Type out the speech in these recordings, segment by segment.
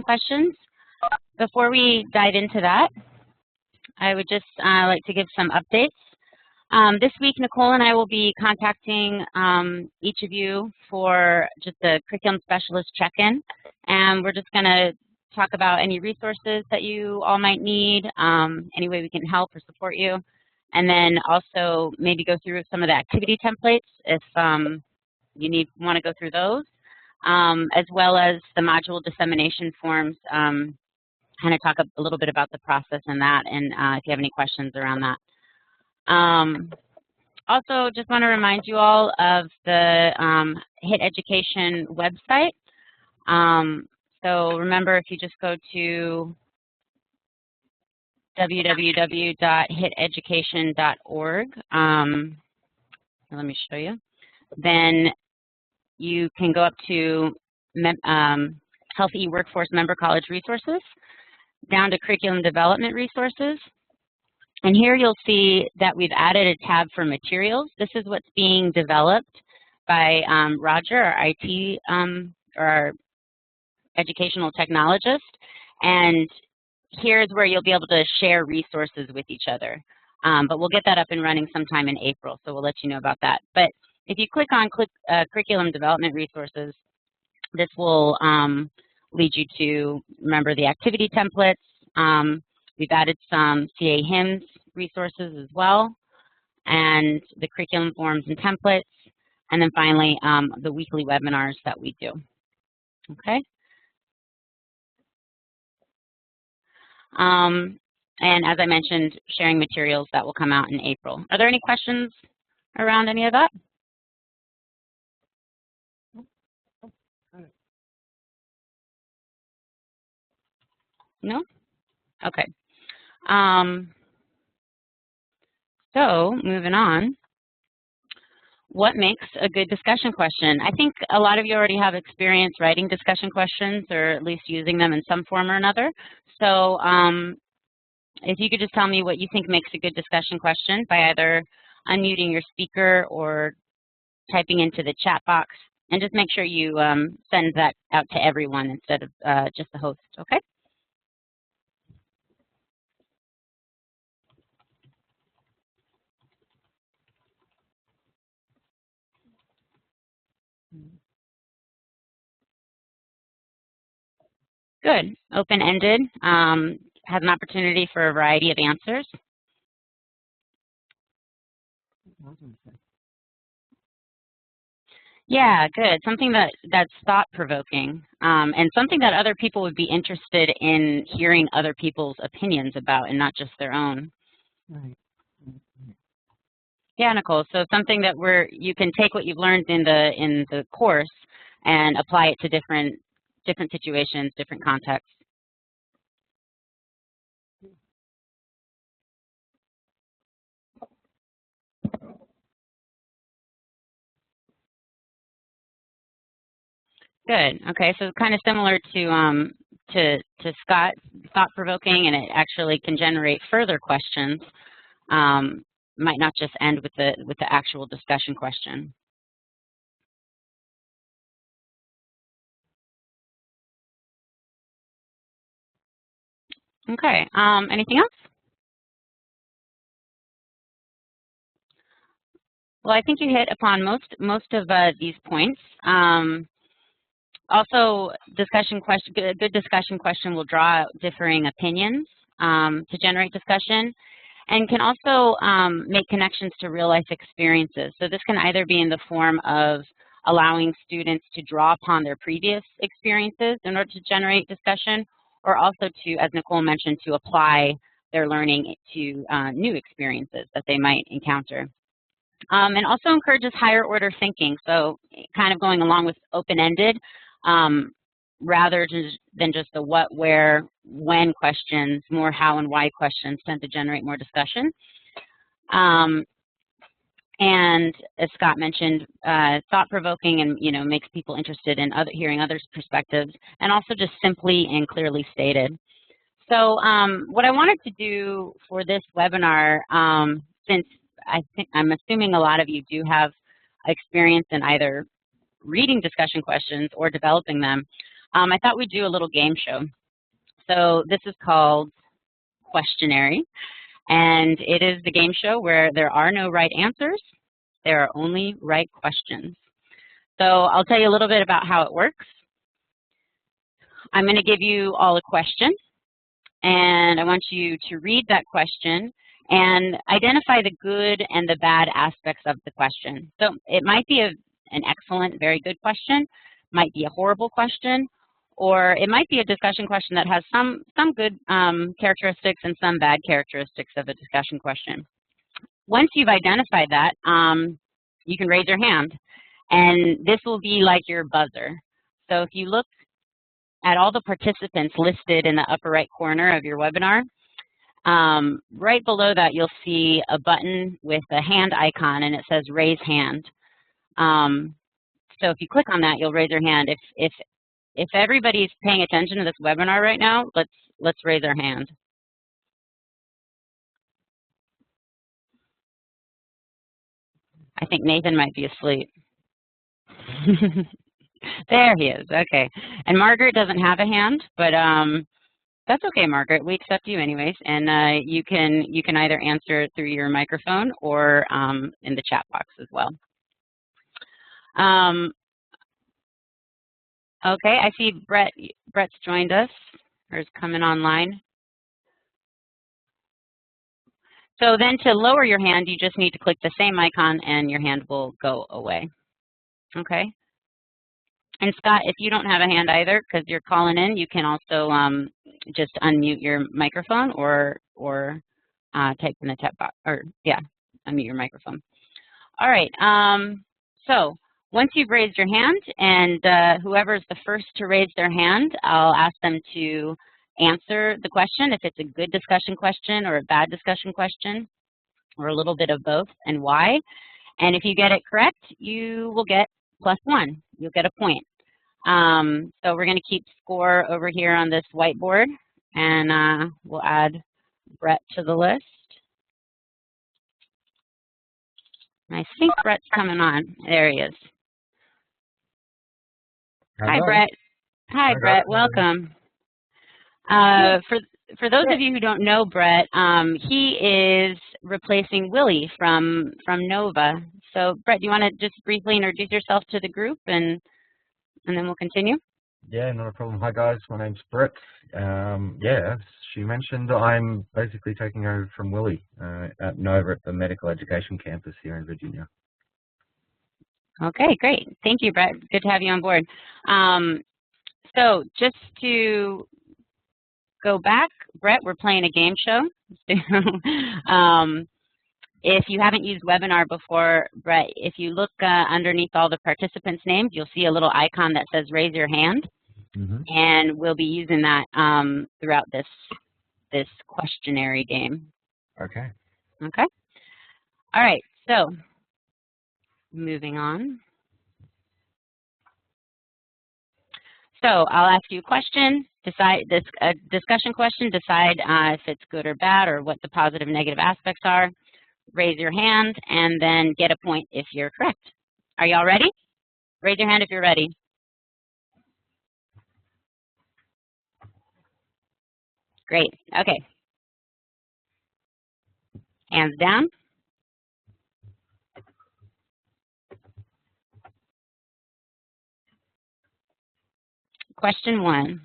questions. Before we dive into that, I would just like to give some updates. This week, Nicole and I will be contacting each of you for just a curriculum specialist check-in, and we're just going to talk about any resources that you all might need, any way we can help or support you, and then also maybe go through some of the activity templates if you want to go through those, as well as the module dissemination forms, kind of talk a little bit about the process and that, and if you have any questions around that. Also, just want to remind you all of the HIT Education website. So remember, if you just go to www.hiteducation.org, let me show you, then you can go up to Health eWorkforce Member College Resources, down to Curriculum Development Resources. And here you'll see that we've added a tab for materials. This is what's being developed by Roger, our IT, or our educational technologist. And here's where you'll be able to share resources with each other. But we'll get that up and running sometime in April, so we'll let you know about that. But if you click on Curriculum Development Resources, this will lead you to, remember, the activity templates. We've added some CA HIMSS resources as well, and the curriculum forms and templates, and then finally the weekly webinars that we do. Okay. And as I mentioned, sharing materials that will come out in April. Are there any questions around any of that? No? Okay. So moving on, what makes a good discussion question? I think a lot of you already have experience writing discussion questions, or at least using them in some form or another. So if you could just tell me what you think makes a good discussion question by either unmuting your speaker or typing into the chat box, and just make sure you send that out to everyone instead of just the host, okay? Good. Open-ended, has an opportunity for a variety of answers. Yeah, good. Something that's thought-provoking, and something that other people would be interested in hearing other people's opinions about, and not just their own. Right. Yeah, Nicole. So something that you can take what you've learned in the course and apply it to different situations, different contexts. Good. Okay, so kind of similar to Scott, thought-provoking, and it actually can generate further questions. Might not just end with the actual discussion question. Okay. Anything else? Well, I think you hit upon most of these points. Also, a good discussion question will draw out differing opinions to generate discussion, and can also make connections to real-life experiences. So this can either be in the form of allowing students to draw upon their previous experiences in order to generate discussion, or also to, as Nicole mentioned, to apply their learning to new experiences that they might encounter. And also encourages higher order thinking, so kind of going along with open-ended, rather than just the what, where, when questions. More how and why questions tend to generate more discussion. And as Scott mentioned, thought-provoking, and makes people interested in hearing others' perspectives, and also just simply and clearly stated. So what I wanted to do for this webinar, since I'm assuming a lot of you do have experience in either reading discussion questions or developing them, I thought we'd do a little game show. So this is called Questionary, and it is the game show where there are no right answers. There are only right questions. So I'll tell you a little bit about how it works. I'm going to give you all a question, and I want you to read that question and identify the good and the bad aspects of the question. So it might be an excellent, very good question, might be a horrible question, or it might be a discussion question that has some good characteristics and some bad characteristics of a discussion question. Once you've identified that, you can raise your hand, and this will be like your buzzer. So if you look at all the participants listed in the upper right corner of your webinar, right below that you'll see a button with a hand icon, and it says raise hand. So if you click on that, you'll raise your hand. If everybody's paying attention to this webinar right now, let's raise our hand. I think Nathan might be asleep. There he is. Okay. And Margaret doesn't have a hand, but that's okay, Margaret. We accept you anyways, and you can either answer through your microphone or in the chat box as well. Okay, I see Brett's joined us, or is coming online. So then to lower your hand, you just need to click the same icon and your hand will go away. Okay. And Scott, if you don't have a hand either because you're calling in, you can also just unmute your microphone or type in the chat box, or yeah, unmute your microphone. All right. So once you've raised your hand, and whoever's the first to raise their hand, I'll ask them to answer the question, if it's a good discussion question or a bad discussion question, or a little bit of both, and why. And if you get it correct, you will get +1. You'll get a point. So we're going to keep score over here on this whiteboard, and we'll add Brett to the list. I think Brett's coming on. There he is. Hello. Hi, Brett. Hi, Brett. Welcome. For those of you who don't know Brett, he is replacing Willie from Nova. So, Brett, do you want to just briefly introduce yourself to the group, and then we'll continue? Yeah, not a problem. Hi, guys. My name's Brett. Yeah, as she mentioned, I'm basically taking over from Willie at Nova at the Medical Education Campus here in Virginia. Okay, great. Thank you, Brett. Good to have you on board. So just to go back, Brett, we're playing a game show. If you haven't used webinar before, Brett, if you look underneath all the participants' names, you'll see a little icon that says raise your hand. And we'll be using that throughout this questionary game. Okay. Okay. All right, so moving on. So I'll ask you a question, decide this discussion question, decide if it's good or bad or what the positive and negative aspects are. Raise your hand and then get a point if you're correct. Are y'all ready? Raise your hand if you're ready. Great. Okay. Hands down. Question 1.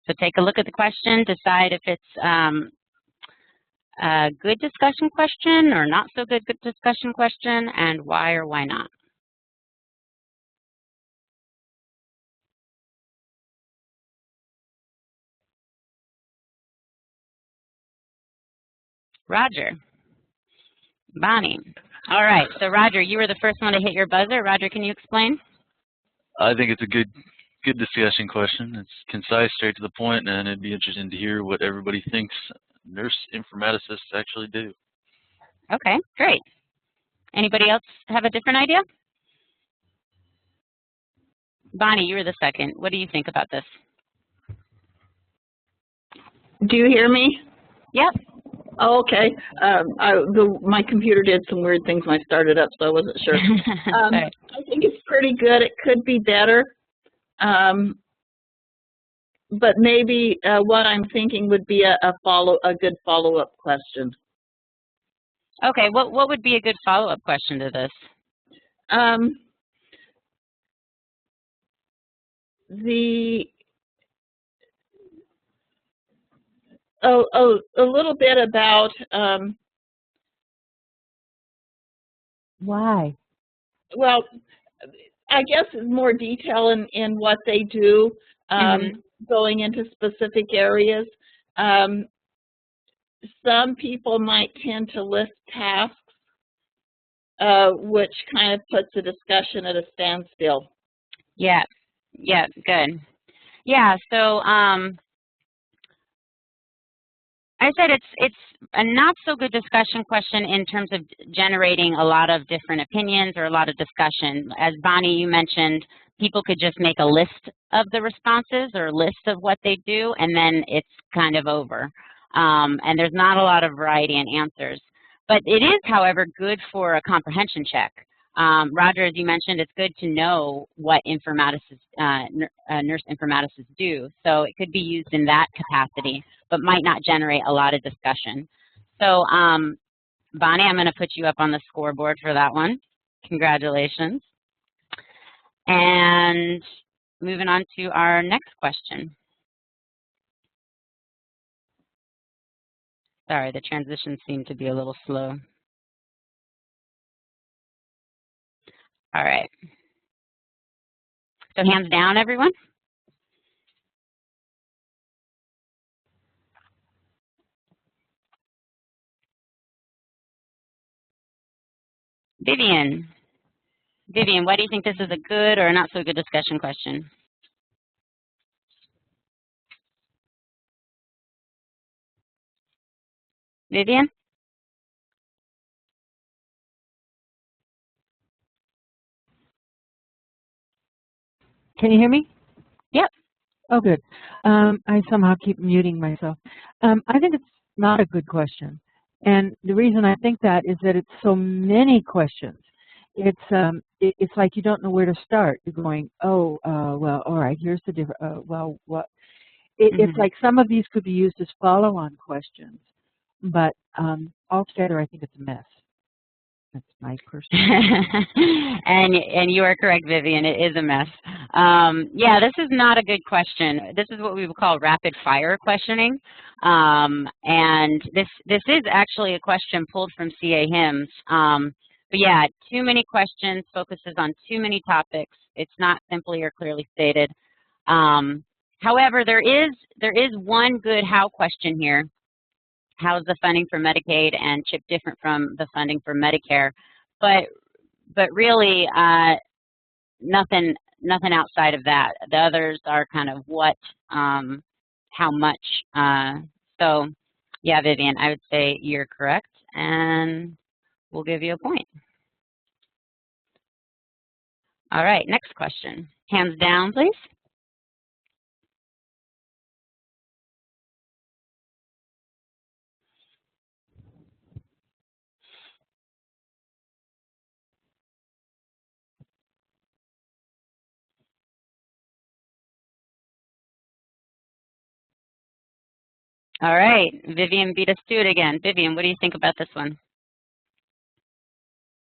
So take a look at the question, decide if it's a good discussion question or not so good discussion question, and why or why not. Roger. Bonnie. All right, so Roger, you were the first one to hit your buzzer. Roger, can you explain? I think it's a good discussion question. It's concise, straight to the point, and it'd be interesting to hear what everybody thinks nurse informaticists actually do. Okay, great. Anybody else have a different idea? Bonnie, you were the second. What do you think about this? Do you hear me? Yep. Oh, okay. My computer did some weird things when I started up, so I wasn't sure. Sorry. I think it's pretty good. It could be better. But maybe what I'm thinking would be a good follow-up question. Okay, what would be a good follow-up question to this? A little bit about why? Well, I guess more detail in what they do, going into specific areas. Some people might tend to list tasks, which kind of puts the discussion at a standstill. Yeah, good. Yeah, so I said it's a not so good discussion question in terms of generating a lot of different opinions or a lot of discussion. As Bonnie, you mentioned, people could just make a list of the responses or a list of what they do, and then it's kind of over. And there's not a lot of variety in answers. But it is, however, good for a comprehension check. Roger, as you mentioned, it's good to know what nurse informaticists do. So it could be used in that capacity, but might not generate a lot of discussion. So Bonnie, I'm going to put you up on the scoreboard for that one. Congratulations. And moving on to our next question. Sorry, the transitions seem to be a little slow. All right. So hands down, everyone. Vivian, why do you think this is a good or not so good discussion question? Vivian? Can you hear me? Yep. Oh, good. I somehow keep muting myself. I think it's not a good question. And the reason I think that is that it's so many questions. It's like you don't know where to start. You're going, oh, well, all right, here's the different, well, what? It's like some of these could be used as follow-on questions, but altogether I think it's a mess. That's my personal and you are correct, Vivian. It is a mess. Yeah, this is not a good question. This is what we would call rapid fire questioning. And this is actually a question pulled from CA HIMSS. But yeah, too many questions, focuses on too many topics. It's not simply or clearly stated. However, there is one good how question here. How is the funding for Medicaid and CHIP different from the funding for Medicare? But really, nothing outside of that. The others are kind of what, how much. So, yeah, Vivian, I would say you're correct, and we'll give you a point. All right, next question. Hands down, please. All right, Vivian beat us to it again. Vivian, what do you think about this one?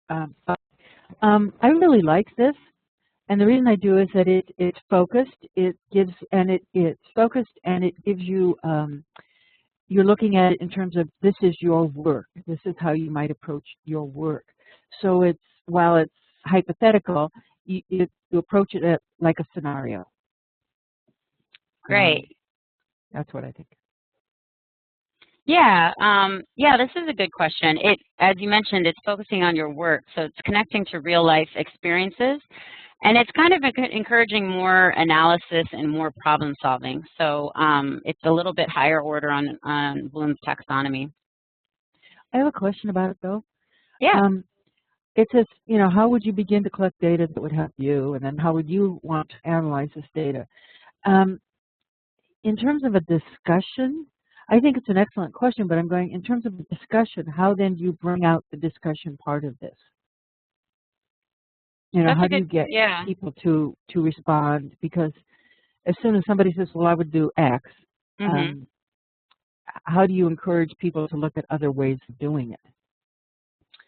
I really like this, and the reason I do is that it's focused. It's focused, and it gives you. You're looking at it in terms of this is your work. This is how you might approach your work. So while it's hypothetical, you approach it like a scenario. Great. That's what I think. Yeah, yeah, this is a good question. As you mentioned, it's focusing on your work, so it's connecting to real life experiences, and it's kind of encouraging more analysis and more problem solving. So it's a little bit higher order on Bloom's taxonomy. I have a question about it though. Yeah. It says, you know, how would you begin to collect data that would help you, and then how would you want to analyze this data? In terms of a discussion, I think it's an excellent question, but I'm going, in terms of the discussion, how then do you bring out the discussion part of this? You know, That's how a do you good, get yeah. people to respond? Because as soon as somebody says, well, I would do X, Mm-hmm. how do you encourage people to look at other ways of doing it?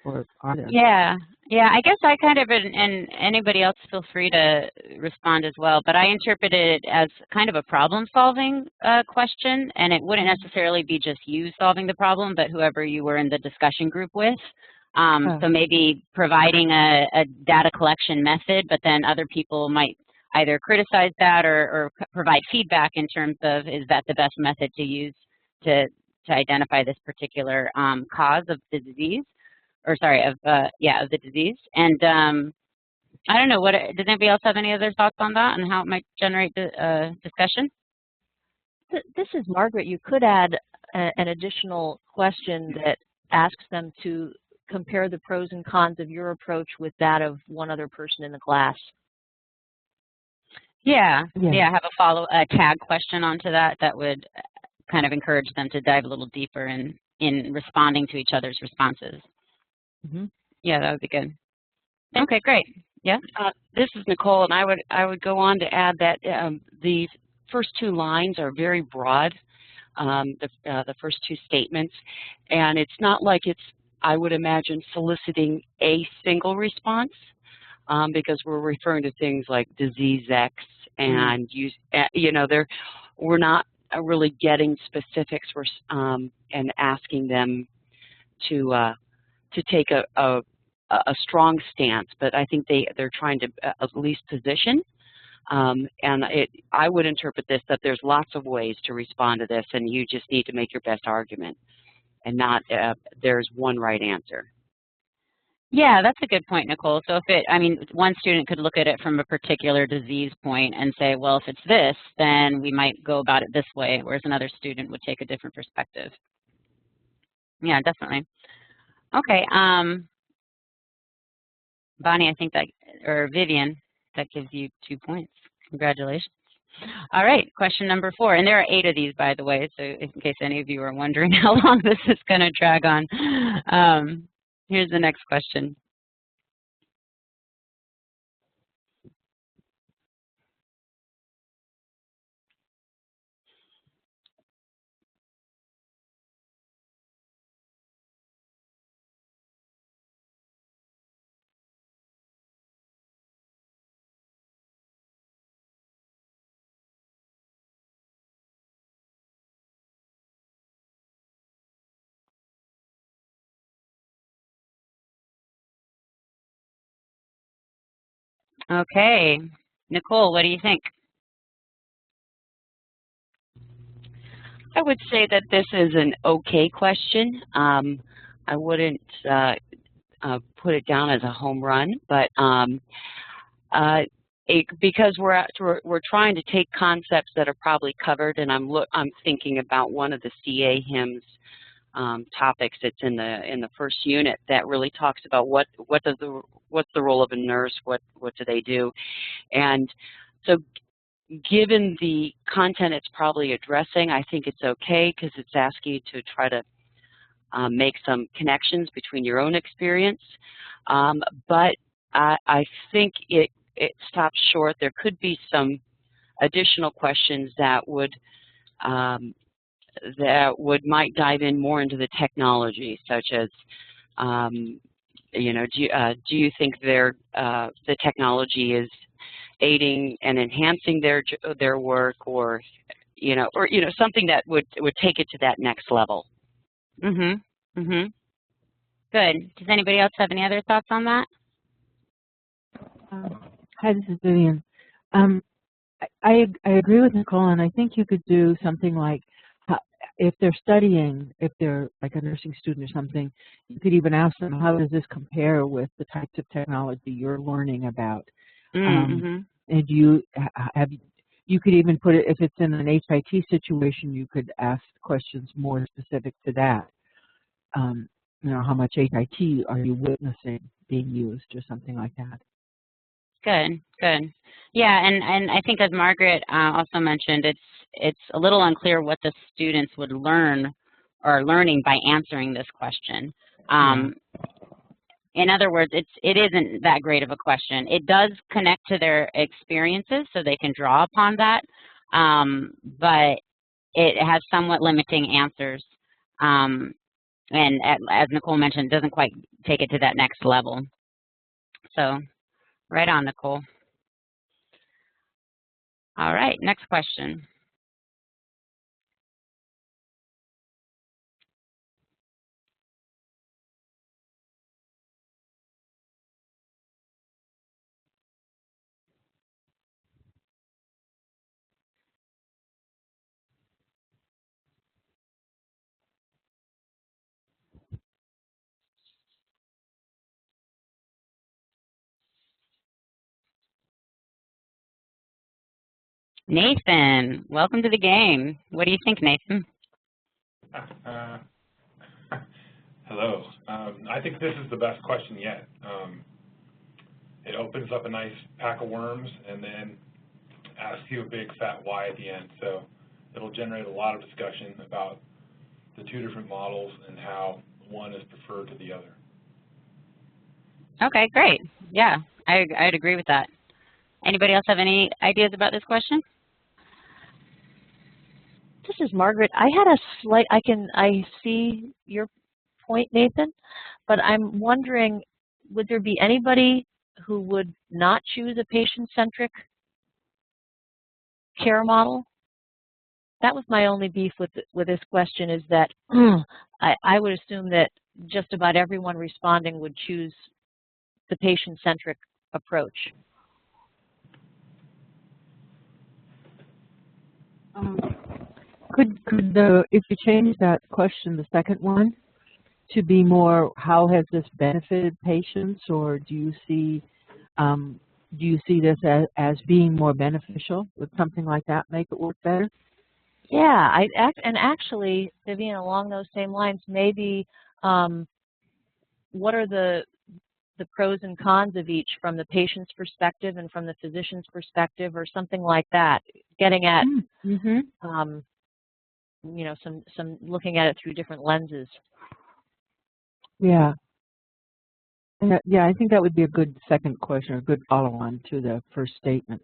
Or are there? Yeah, yeah. I guess I kind of, and anybody else feel free to respond as well, but I interpreted it as kind of a problem-solving question, and it wouldn't necessarily be just you solving the problem, but whoever you were in the discussion group with. So maybe providing a data collection method, but then other people might either criticize that or provide feedback in terms of, is that the best method to use to identify this particular cause of the disease? Or sorry, of the disease. And I don't know, does anybody else have any other thoughts on that and how it might generate the discussion? This is Margaret. You could add an additional question that asks them to compare the pros and cons of your approach with that of one other person in the class. Yeah, have a tag question onto that would kind of encourage them to dive a little deeper in responding to each other's responses. Mm-hmm. Yeah, that would be good. Okay, great. Yeah. This is Nicole, and I would go on to add that the first two lines are very broad, the first two statements, and it's not like it's, I would imagine, soliciting a single response, because we're referring to things like disease X, and we're not really getting specifics and asking them to take a strong stance, but I think they're trying to at least position. And I would interpret this that there's lots of ways to respond to this, and you just need to make your best argument, and not there's one right answer. Yeah, that's a good point, Nicole. So one student could look at it from a particular disease point and say, well, if it's this, then we might go about it this way, whereas another student would take a different perspective. Yeah, definitely. Okay, Bonnie, I think or Vivian, that gives you 2 points. Congratulations. All right, question number 4. And there are 8 of these, by the way, so in case any of you are wondering how long this is going to drag on. Here's the next question. Okay, Nicole, what do you think? I would say that this is an okay question. I wouldn't put it down as a home run, but because we're trying to take concepts that are probably covered, and I'm thinking about one of the CA HIMSS topics that's in the first unit that really talks about what's the role of a nurse, what do they do, and so given the content it's probably addressing, I think it's okay because it's asking you to try to make some connections between your own experience, but I think it stops short. There could be some additional questions that might dive in more into the technology, such as, do you think the technology is aiding and enhancing their work, or something that would take it to that next level. Good. Does anybody else have any other thoughts on that? Hi, this is Vivian. I agree with Nicole, and I think you could do something like, if they're studying, if they're like a nursing student or something, you could even ask them, how does this compare with the types of technology you're learning about? And you could even put it, if it's in an HIT situation, you could ask questions more specific to that. How much HIT are you witnessing being used, or something like that? Good, good. Yeah, and I think as Margaret also mentioned, it's a little unclear what the students would learn or are learning by answering this question. In other words, it isn't that great of a question. It does connect to their experiences, so they can draw upon that, but it has somewhat limiting answers. And as Nicole mentioned, it doesn't quite take it to that next level. So right on, Nicole. All right, next question. Nathan, welcome to the game. What do you think, Nathan? Hello. I think this is the best question yet. It opens up a nice pack of worms and then asks you a big fat why at the end. So it'll generate a lot of discussion about the two different models and how one is preferred to the other. Okay, great. Yeah, I'd agree with that. Anybody else have any ideas about this question? This is Margaret. I had a slight, I see your point, Nathan, but I'm wondering, would there be anybody who would not choose a patient-centric care model? That was my only beef with this question, is that I would assume that just about everyone responding would choose the patient-centric approach. If you change that question, the second one, to be more, how has this benefited patients, or do you see this as being more beneficial? Would something like that make it work better? Yeah, and actually, Vivian, along those same lines, maybe what are the pros and cons of each from the patient's perspective and from the physician's perspective, or something like that, getting at you know, some looking at it through different lenses. Yeah. Yeah, I think that would be a good second question, or a good follow-on to the first statement.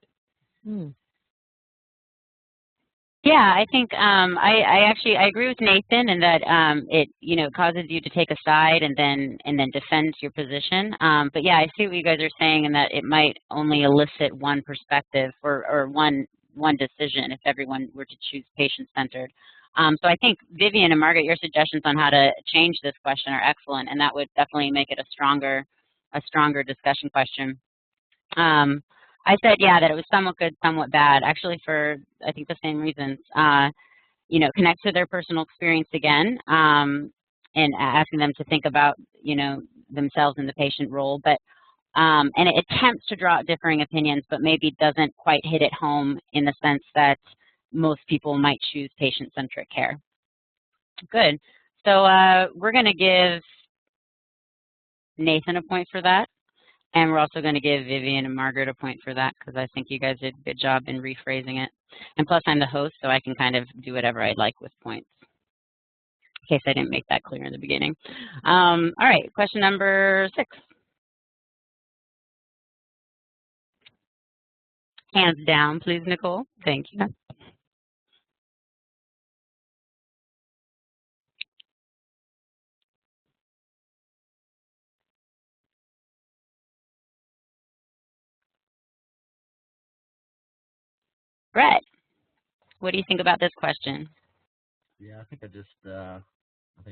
Yeah, I think I agree with Nathan in that it causes you to take a side and then defend your position. But yeah, I see what you guys are saying, in that it might only elicit one perspective or one decision if everyone were to choose patient-centered. So I think Vivian and Margaret, your suggestions on how to change this question are excellent, and that would definitely make it a stronger discussion question. I said, yeah, that it was somewhat good, somewhat bad, actually for, I think, the same reasons. Connect to their personal experience again, and asking them to think about, themselves in the patient role, but and it attempts to draw out differing opinions, but maybe doesn't quite hit it home in the sense that most people might choose patient-centric care. Good. So we're going to give Nathan a point for that. And we're also going to give Vivian and Margaret a point for that, because I think you guys did a good job in rephrasing it. And plus, I'm the host, so I can kind of do whatever I'd like with points, in case I didn't make that clear in the beginning. All right, question number 6. Hands down, please, Nicole. Thank you. Brett, what do you think about this question? Yeah, I think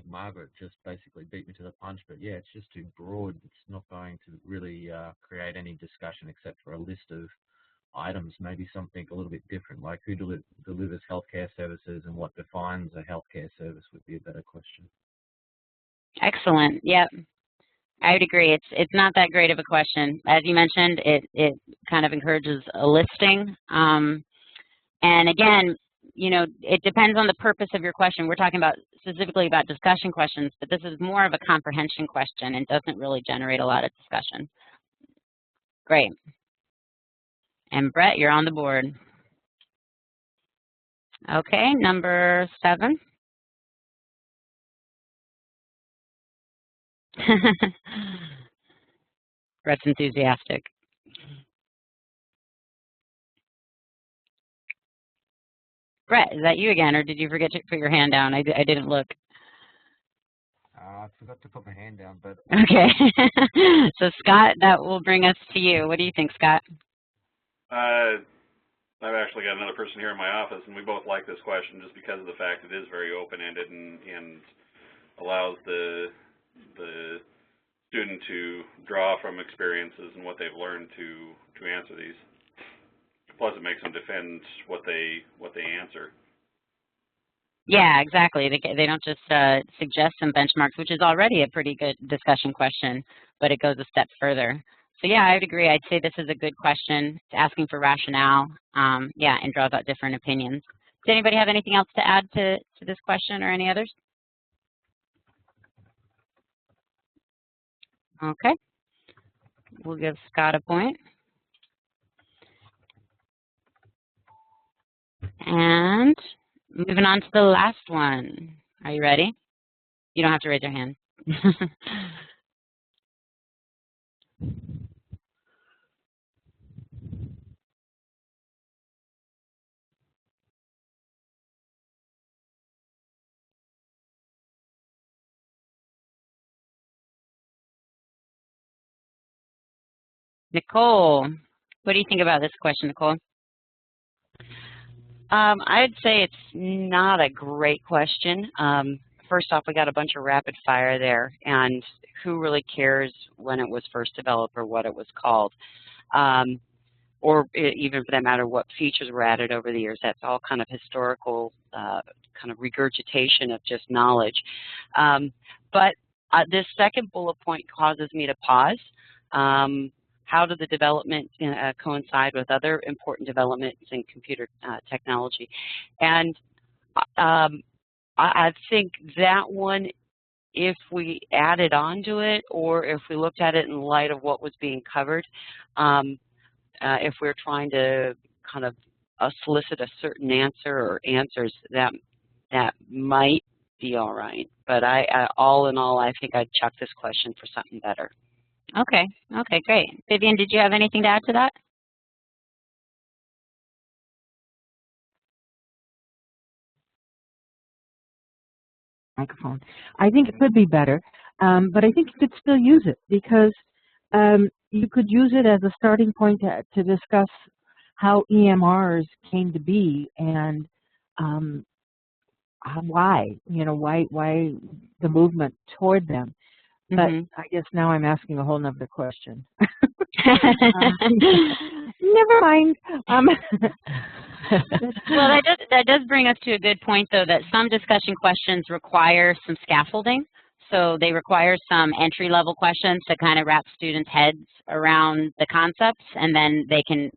Margaret just basically beat me to the punch, but yeah, it's just too broad. It's not going to really create any discussion except for a list of items, maybe something a little bit different, like who delivers healthcare services and what defines a healthcare service would be a better question. Excellent. Yep. I would agree. It's not that great of a question. As you mentioned, it kind of encourages a listing. And again, it depends on the purpose of your question. We're talking about specifically about discussion questions, but this is more of a comprehension question and doesn't really generate a lot of discussion. Great. And Brett, you're on the board. Okay, number 7. Brett's enthusiastic. Brett, is that you again, or did you forget to put your hand down? I didn't look. I forgot to put my hand down, but... Okay. So, Scott, that will bring us to you. What do you think, Scott? I've actually got another person here in my office, and we both like this question just because of the fact it is very open-ended and allows the student to draw from experiences and what they've learned to answer these. Plus, it makes them defend what they answer. Yeah, exactly. They don't just suggest some benchmarks, which is already a pretty good discussion question, but it goes a step further. So yeah, I would agree. I'd say this is a good question. It's asking for rationale, yeah, and draws out different opinions. Does anybody have anything else to add to this question or any others? Okay. We'll give Scott a point. And moving on to the last one. Are you ready? You don't have to raise your hand. Nicole, what do you think about this question, Nicole? I'd say it's not a great question. First off, we got a bunch of rapid fire there, and who really cares when it was first developed or what it was called? Or even for that matter, what features were added over the years. That's all kind of historical kind of regurgitation of just knowledge. But this second bullet point causes me to pause. How did the development coincide with other important developments in computer technology? And I think that one, if we added on to it or if we looked at it in light of what was being covered, if we're trying to kind of solicit a certain answer or answers, that might be all right. But all in all, I think I'd chuck this question for something better. Okay. Okay, great. Vivian, did you have anything to add to that? Microphone. I think it could be better, but I think you could still use it because you could use it as a starting point to discuss how EMRs came to be and why, why the movement toward them. But I guess now I'm asking a whole nother question. Never mind. Well, that does bring us to a good point, though, that some discussion questions require some scaffolding. So they require some entry-level questions to kind of wrap students' heads around the concepts, and then they can,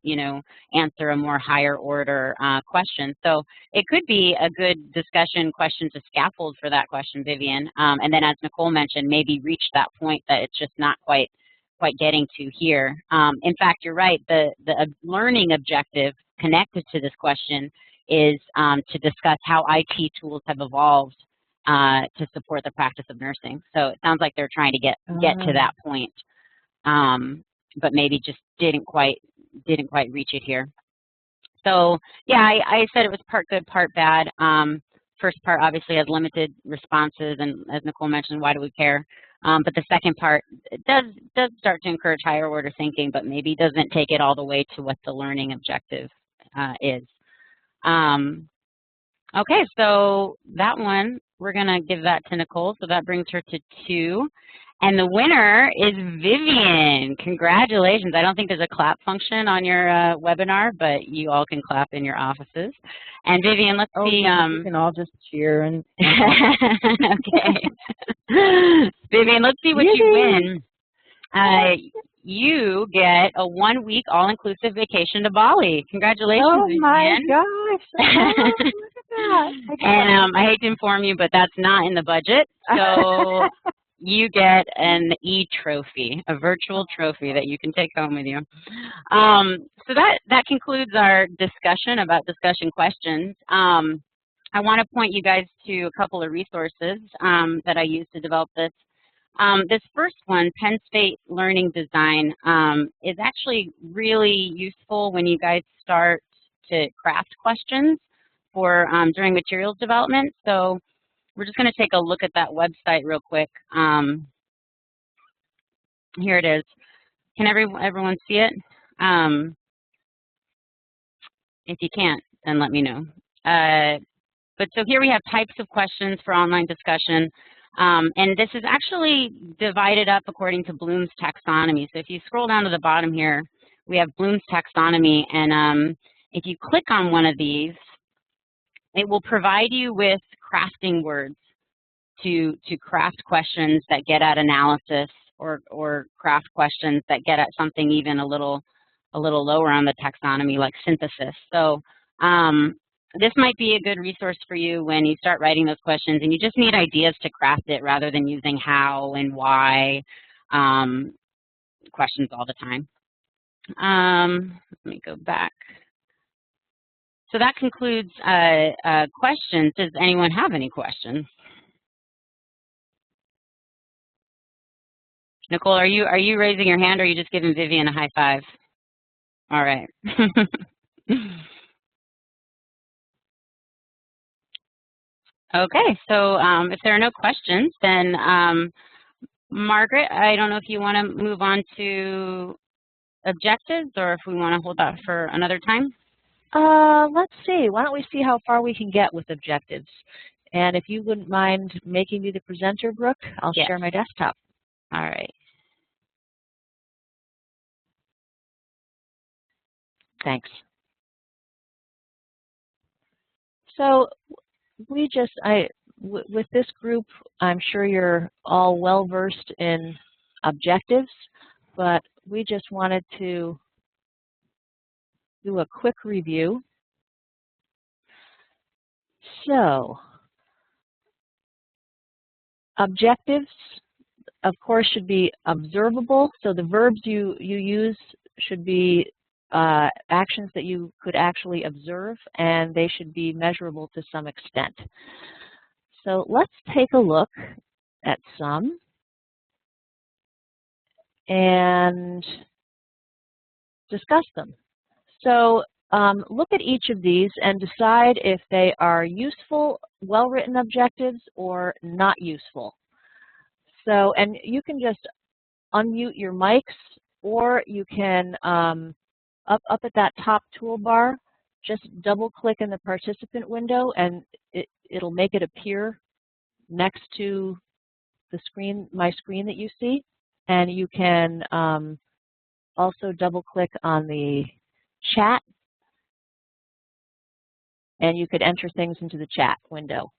answer a more higher-order question. So it could be a good discussion question to scaffold for that question, Vivian. And then, as Nicole mentioned, maybe reach that point that it's just not quite getting to here. In fact, you're right. The learning objective connected to this question is to discuss how IT tools have evolved to support the practice of nursing. So it sounds like they're trying to get to that point, but maybe just didn't quite reach it here. So yeah, I said it was part good, part bad. First part obviously has limited responses, and as Nicole mentioned, why do we care? But the second part does start to encourage higher order thinking, but maybe doesn't take it all the way to what the learning objective is. Okay, so that one, we're going to give that to Nicole, so that brings her to 2. And the winner is Vivian. Congratulations. I don't think there's a clap function on your webinar, but you all can clap in your offices. And Vivian, let's see. You can all just cheer and. Okay. Vivian, let's see what you win. You get a 1-week all-inclusive vacation to Bali. Congratulations, Oh my Vivian. gosh! Look at that. And I hate to inform you, but that's not in the budget. So you get an e-trophy, a virtual trophy that you can take home with you. So that concludes our discussion about discussion questions. I want to point you guys to a couple of resources that I used to develop this. This first one, Penn State Learning Design, is actually really useful when you guys start to craft questions for during materials development. So we're just going to take a look at that website real quick. Here it is. Can everyone see it? If you can't, then let me know. But so here we have types of questions for online discussion. And this is actually divided up according to Bloom's taxonomy. So if you scroll down to the bottom here, we have Bloom's taxonomy. And if you click on one of these, it will provide you with crafting words to craft questions that get at analysis, or craft questions that get at something even a little lower on the taxonomy, like synthesis. So this might be a good resource for you when you start writing those questions and you just need ideas to craft it rather than using how and why questions all the time. Let me go back. So that concludes questions. Does anyone have any questions? Nicole, are you raising your hand, or are you just giving Vivian a high five? All right. Okay, so if there are no questions, then Margaret, I don't know if you want to move on to objectives or if we want to hold that for another time. Let's see. Why don't we see how far we can get with objectives? And if you wouldn't mind making me the presenter, Brooke, I'll share my desktop. All right. Thanks. So with this group, I'm sure you're all well versed in objectives, but we just wanted to do a quick review. So, objectives, of course, should be observable. So the verbs you use should be actions that you could actually observe, and they should be measurable to some extent. So let's take a look at some and discuss them. So look at each of these and decide if they are useful, well-written objectives or not useful. So, and you can just unmute your mics, or you can, up at that top toolbar, just double-click in the participant window and it'll make it appear next to the screen, my screen that you see. And you can also double-click on the chat, and you could enter things into the chat window.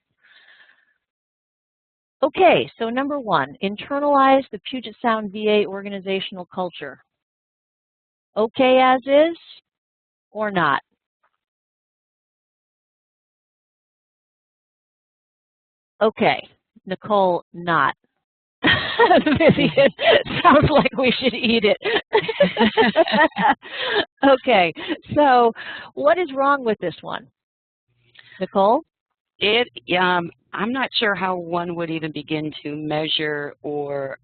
Okay, so number one, internalize the Puget Sound VA organizational culture. Okay as is or not? Okay, Nicole, not. Vivian, sounds like we should eat it. Okay, so what is wrong with this one? Nicole? I'm not sure how one would even begin to measure or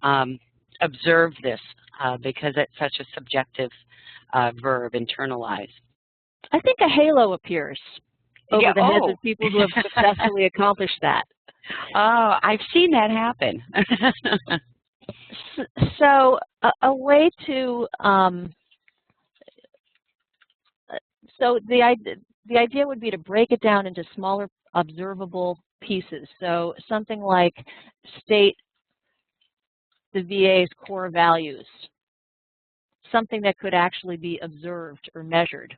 observe this because it's such a subjective verb, internalize. I think a halo appears over the heads of people who have successfully accomplished that. Oh, I've seen that happen. So a way to, so the idea would be to break it down into smaller observable pieces. So something like state the VA's core values, something that could actually be observed or measured.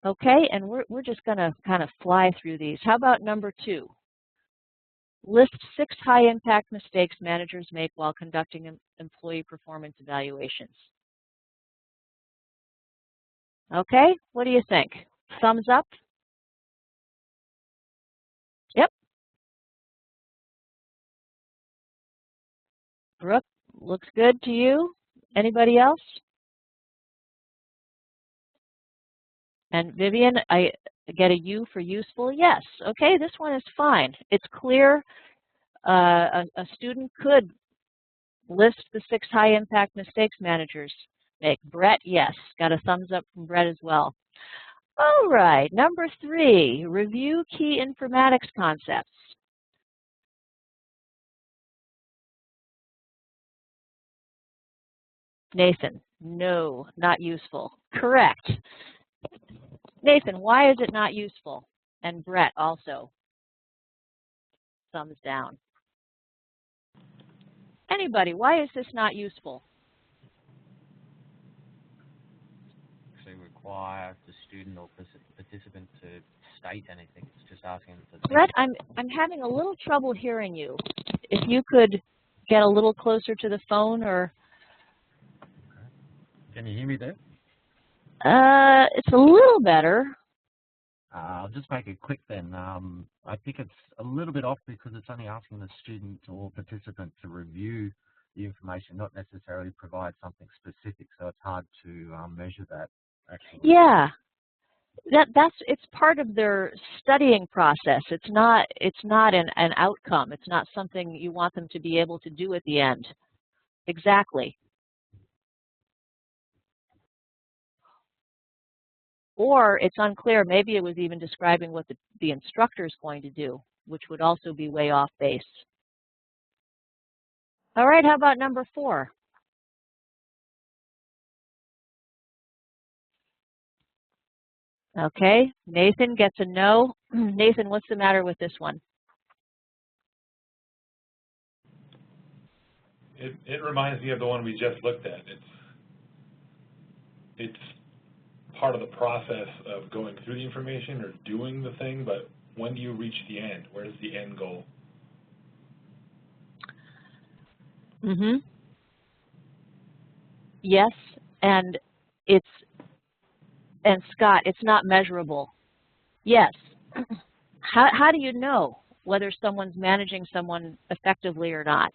Okay, and we're just going to kind of fly through these. How about number two? List 6 high-impact mistakes managers make while conducting employee performance evaluations. Okay, what do you think? Thumbs up? Yep. Brooke, looks good to you? Anybody else? And Vivian, I get a U for useful. Yes. Okay, this one is fine. It's clear. A student could list the 6 high-impact mistakes managers make. Brett, yes. Got a thumbs up from Brett as well. All right, number 3, review key informatics concepts. Nathan, no, not useful. Correct. Nathan, why is it not useful? And Brett also. Thumbs down. Anybody, why is this not useful? Actually require the student or participant to state anything. It's just asking them to... Brett, I'm having a little trouble hearing you. If you could get a little closer to the phone or... Can you hear me there? It's a little better. I'll just make it quick then. I think it's a little bit off because it's only asking the student or participant to review the information, not necessarily provide something specific. So it's hard to measure that, actually. Yeah, it's part of their studying process. It's not an outcome. It's not something you want them to be able to do at the end. Exactly. Or it's unclear. Maybe it was even describing what the instructor is going to do, which would also be way off base. All right, how about number 4? Okay, Nathan gets a no. Nathan, what's the matter with this one? It reminds me of the one we just looked at. It's part of the process of going through the information or doing the thing, but when do you reach the end? Where's the end goal? Mm-hmm. Yes, and Scott, it's not measurable. Yes. How do you know whether someone's managing someone effectively or not?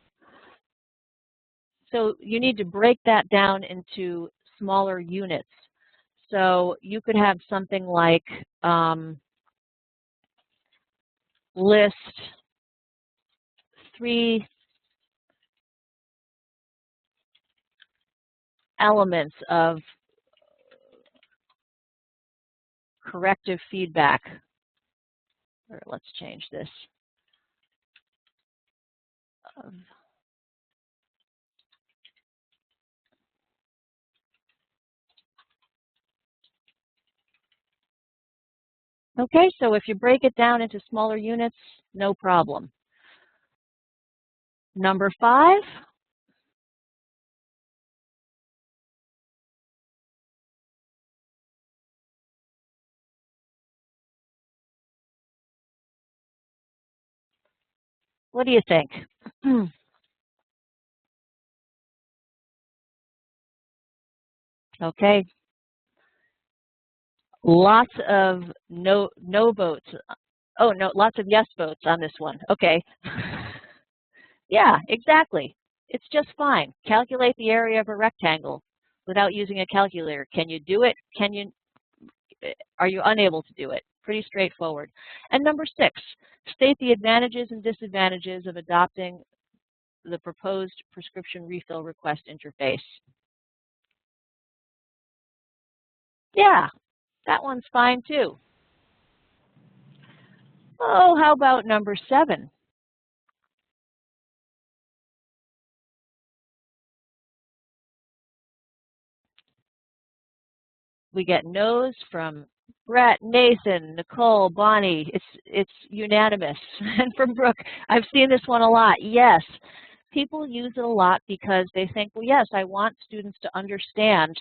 So you need to break that down into smaller units. So you could have something like list 3 elements of corrective feedback. Or let's change this. Okay, so if you break it down into smaller units, no problem. Number 5. What do you think? Okay. Lots of no votes. Oh, no, lots of yes votes on this one. Okay. Yeah, exactly. It's just fine. Calculate the area of a rectangle without using a calculator. Can you do it? Are you unable to do it? Pretty straightforward. And number 6, state the advantages and disadvantages of adopting the proposed prescription refill request interface. Yeah, that one's fine too. Oh, how about number 7? We get no's from Brett, Nathan, Nicole, Bonnie. It's unanimous. And from Brooke, I've seen this one a lot. Yes, people use it a lot because they think, well, yes, I want students to understand,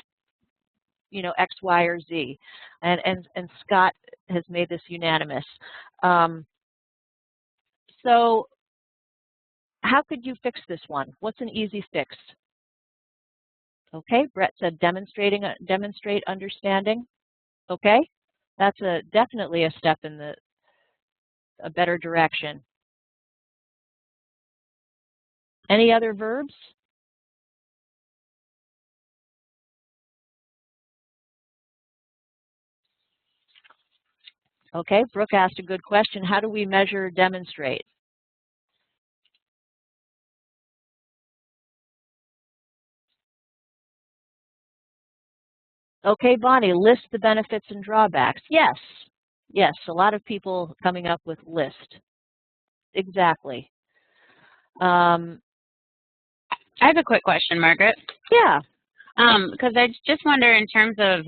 you know, X, Y, or Z. And Scott has made this unanimous. So how could you fix this one? What's an easy fix? Okay, Brett said demonstrate understanding. Okay, that's definitely a step in a better direction. Any other verbs? Okay, Brooke asked a good question. How do we measure demonstrate? Okay, Bonnie, list the benefits and drawbacks. Yes, yes, a lot of people coming up with list. Exactly. I have a quick question, Margaret. Yeah. Because I just wonder in terms of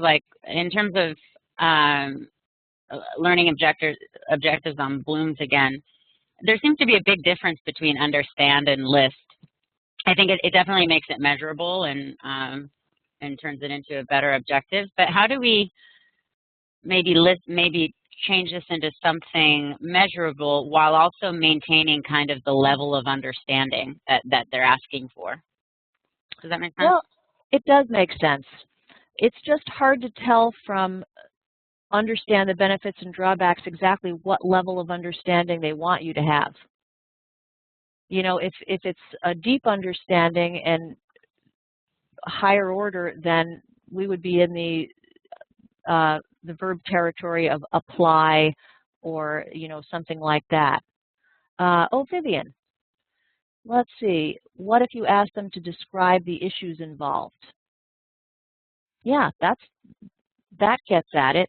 learning objectives on Bloom's again, there seems to be a big difference between understand and list. I think it definitely makes it measurable and turns it into a better objective. But how do we maybe change this into something measurable while also maintaining kind of the level of understanding that they're asking for? Does that make sense? Well, it does make sense. It's just hard to tell from understand the benefits and drawbacks exactly what level of understanding they want you to have. You know, if it's a deep understanding and higher order, then we would be in the verb territory of apply or, you know, something like that. Oh, Vivian, let's see. What if you ask them to describe the issues involved? Yeah, that gets at it.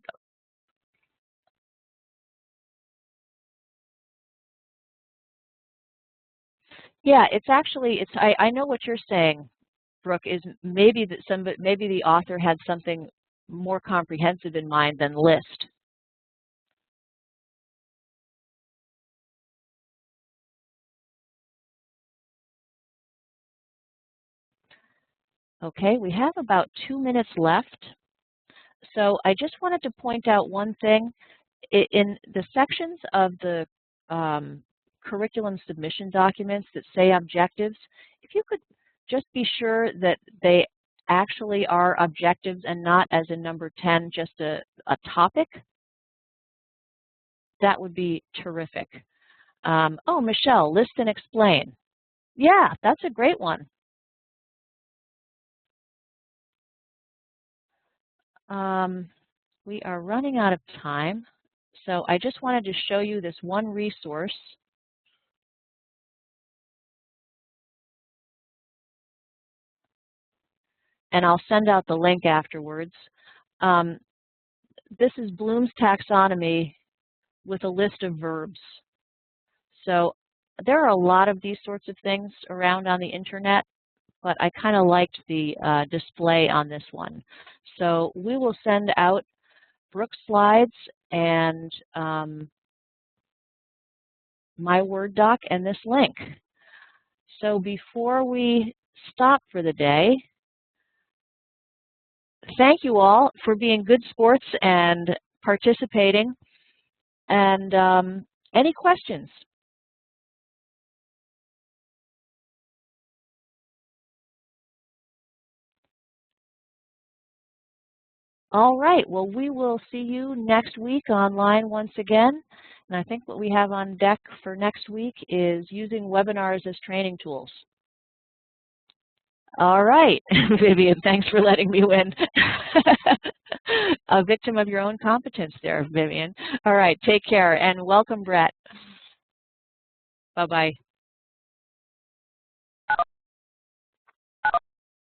Yeah, it's actually, I know what you're saying, Brooke, is maybe maybe the author had something more comprehensive in mind than list. Okay, we have about 2 minutes left. So I just wanted to point out one thing. In the sections of the curriculum submission documents that say objectives, if you could just be sure that they actually are objectives and not, as in number 10, just a topic, that would be terrific. Oh, Michelle, list and explain. Yeah, that's a great one. We are running out of time, so I just wanted to show you this one resource. And I'll send out the link afterwards. This is Bloom's taxonomy with a list of verbs. So there are a lot of these sorts of things around on the internet, but I kind of liked the display on this one. So we will send out Brooke's slides and my Word doc and this link. So before we stop for the day, thank you all for being good sports and participating. And any questions? All right, well, we will see you next week online once again. And I think what we have on deck for next week is using webinars as training tools. All right, Vivian, thanks for letting me win. A victim of your own competence there, Vivian. All right, take care, and welcome, Brett. Bye-bye.